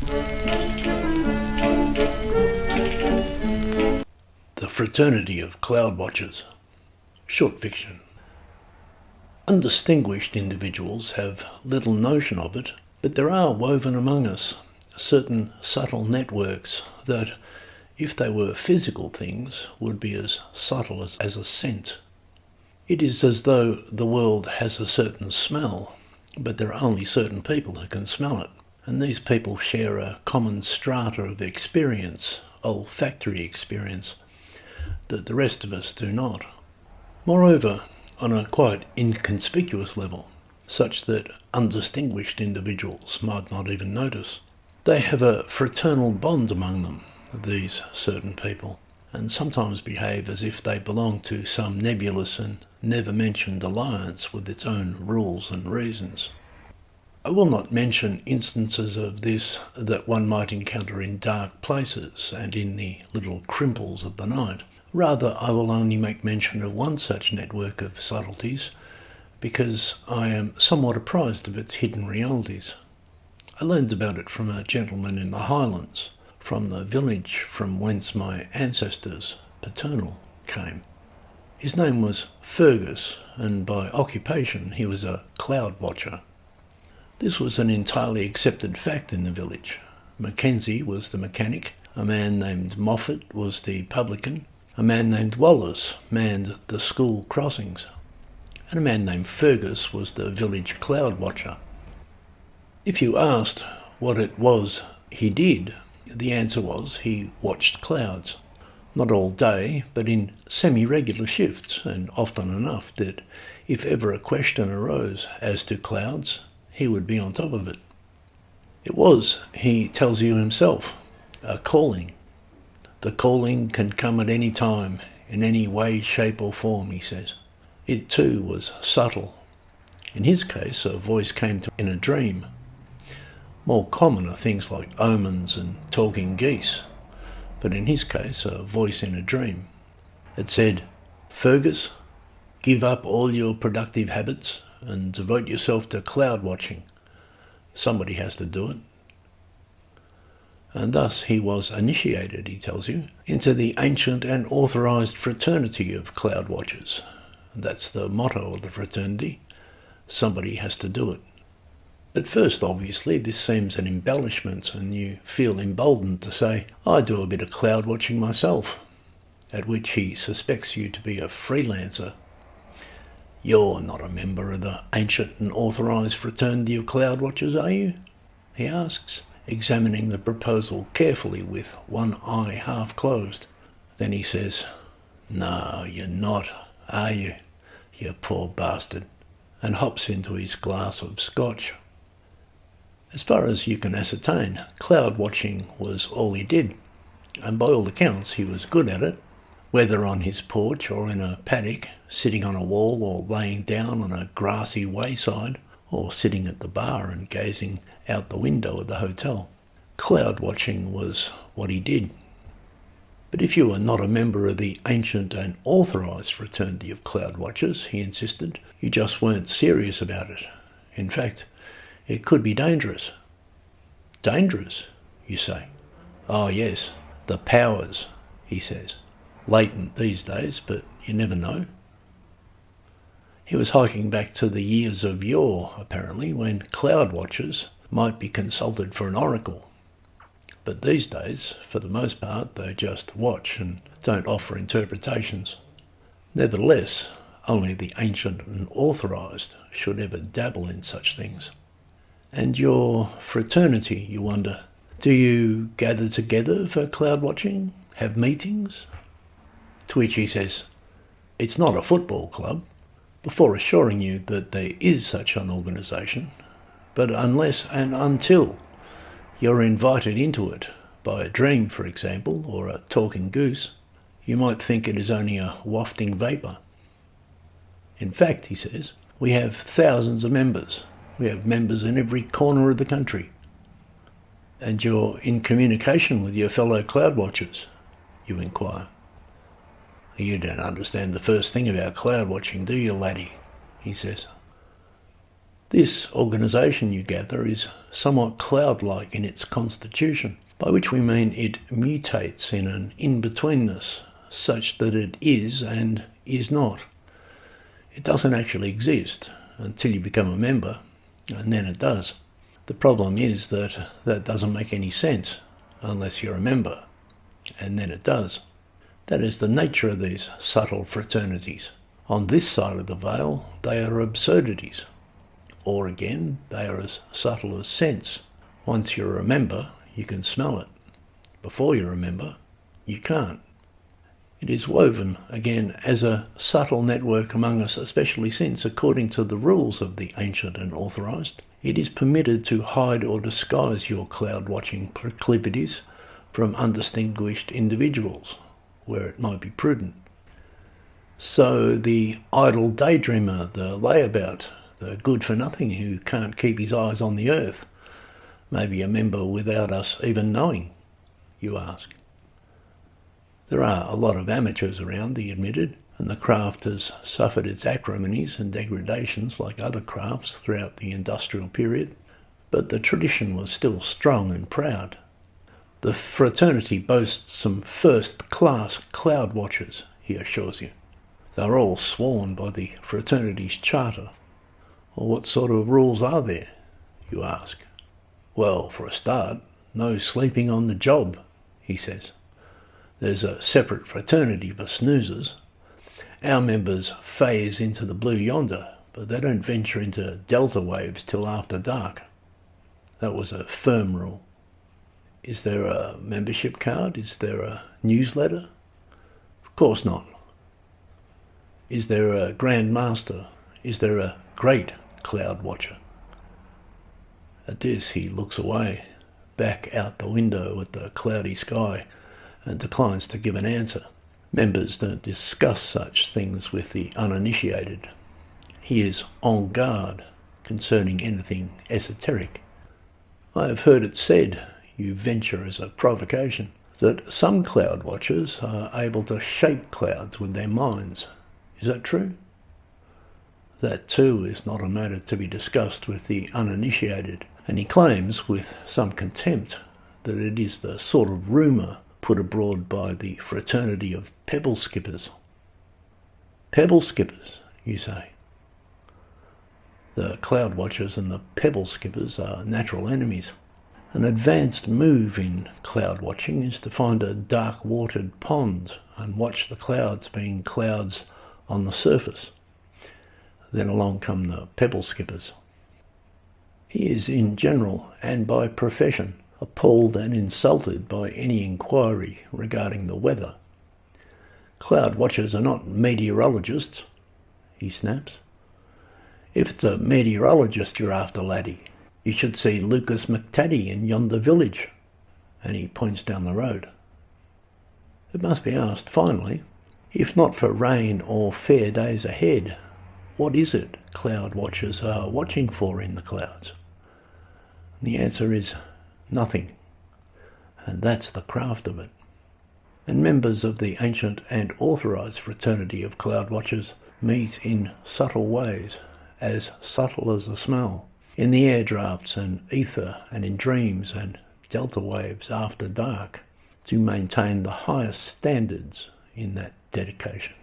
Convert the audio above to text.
The Fraternity of Cloudwatchers. Short fiction. Undistinguished individuals have little notion of it, but there are woven among us certain subtle networks that, if they were physical things, would be as subtle as a scent. It is as though the world has a certain smell, but there are only certain people who can smell it, and these people share a common strata of experience, olfactory experience, that the rest of us do not. Moreover, on a quite inconspicuous level, such that undistinguished individuals might not even notice, they have a fraternal bond among them, these certain people, and sometimes behave as if they belong to some nebulous and never-mentioned alliance with its own rules and reasons. I will not mention instances of this that one might encounter in dark places and in the little crimples of the night. Rather, I will only make mention of one such network of subtleties, because I am somewhat apprised of its hidden realities. I learned about it from a gentleman in the Highlands, from the village from whence my ancestors, paternal, came. His name was Fergus, and by occupation he was a cloud watcher. This was an entirely accepted fact in the village. Mackenzie was the mechanic, a man named Moffat was the publican, a man named Wallace manned the school crossings, and a man named Fergus was the village cloud watcher. If you asked what it was he did, the answer was he watched clouds. Not all day, but in semi-regular shifts, and often enough that if ever a question arose as to clouds, he would be on top of it. It was, he tells you himself, a calling. The calling can come at any time, in any way, shape or form, he says. It too was subtle. In his case, a voice came to him in a dream. More common are things like omens and talking geese, but in his case, a voice in a dream. It said, "Fergus, give up all your productive habits and devote yourself to cloud watching. Somebody has to do it." And thus he was initiated, he tells you, into the ancient and authorised Fraternity of Cloudwatchers. That's the motto of the fraternity. Somebody has to do it. At first, obviously, this seems an embellishment, and you feel emboldened to say, "I do a bit of cloud watching myself," at which he suspects you to be a freelancer. "You're not a member of the ancient and authorised Fraternity of Cloudwatchers, are you?" he asks, examining the proposal carefully with one eye half closed. Then he says, "No, you're not, are you, you poor bastard," and hops into his glass of scotch. As far as you can ascertain, cloud watching was all he did, and by all accounts he was good at it, whether on his porch or in a paddock, sitting on a wall or laying down on a grassy wayside, or sitting at the bar and gazing out the window of the hotel. Cloud watching was what he did. But if you were not a member of the ancient and authorised Fraternity of Cloud Watchers, he insisted, you just weren't serious about it. In fact, it could be dangerous. Dangerous, you say? Oh yes, the powers, he says. Latent these days, but you never know. He was hiking back to the years of yore, apparently, when cloud watchers might be consulted for an oracle. But these days, for the most part, they just watch and don't offer interpretations. Nevertheless, only the ancient and authorised should ever dabble in such things. And your fraternity, you wonder, do you gather together for cloud watching, have meetings? To which he says, it's not a football club, before assuring you that there is such an organisation, but unless and until you're invited into it by a dream, for example, or a talking goose, you might think it is only a wafting vapour. In fact, he says, we have thousands of members. We have members in every corner of the country. And you're in communication with your fellow cloud watchers, you inquire. You don't understand the first thing about cloud watching, do you, laddie? He says. This organisation, you gather, is somewhat cloud-like in its constitution, by which we mean it mutates in an in-betweenness, such that it is and is not. It doesn't actually exist until you become a member, and then it does. The problem is that that doesn't make any sense unless you're a member, and then it does. That is the nature of these subtle fraternities. On this side of the veil, they are absurdities. Or again, they are as subtle as sense. Once you're a member, you can smell it. Before you're a member, you can't. It is woven, again, as a subtle network among us, especially since, according to the rules of the ancient and authorised, it is permitted to hide or disguise your cloud-watching proclivities from undistinguished individuals, where it might be prudent. So the idle daydreamer, the layabout, the good-for-nothing who can't keep his eyes on the earth, may be a member without us even knowing, you ask. There are a lot of amateurs around, he admitted, and the craft has suffered its acrimonies and degradations like other crafts throughout the industrial period, but the tradition was still strong and proud. The fraternity boasts some first-class cloud watchers, he assures you. They're all sworn by the fraternity's charter. Well, what sort of rules are there, you ask? Well, for a start, no sleeping on the job, he says. There's a separate fraternity for snoozers. Our members phase into the blue yonder, but they don't venture into delta waves till after dark. That was a firm rule. Is there a membership card? Is there a newsletter? Of course not. Is there a Grand Master? Is there a Great Cloud Watcher? At this he looks away, back out the window at the cloudy sky, and declines to give an answer. Members don't discuss such things with the uninitiated. He is en garde concerning anything esoteric. I have heard it said, you venture as a provocation, that some cloud watchers are able to shape clouds with their minds. Is that true? That too is not a matter to be discussed with the uninitiated, and he claims with some contempt that it is the sort of rumour put abroad by the Fraternity of Pebble Skippers. Pebble Skippers, you say? The Cloud Watchers and the Pebble Skippers are natural enemies. An advanced move in cloud watching is to find a dark-watered pond and watch the clouds being clouds on the surface. Then along come the Pebble Skippers. He is in general, and by profession, appalled and insulted by any inquiry regarding the weather. Cloud watchers are not meteorologists, he snaps. If it's a meteorologist you're after, laddie, you should see Lucas McTaddy in yonder village, and he points down the road. It must be asked, finally, if not for rain or fair days ahead, what is it cloud watchers are watching for in the clouds? The answer is nothing, and that's the craft of it. And members of the ancient and authorised Fraternity of Cloudwatchers meet in subtle ways, as subtle as the smell, in the air drafts and ether and in dreams and delta waves after dark, to maintain the highest standards in that dedication.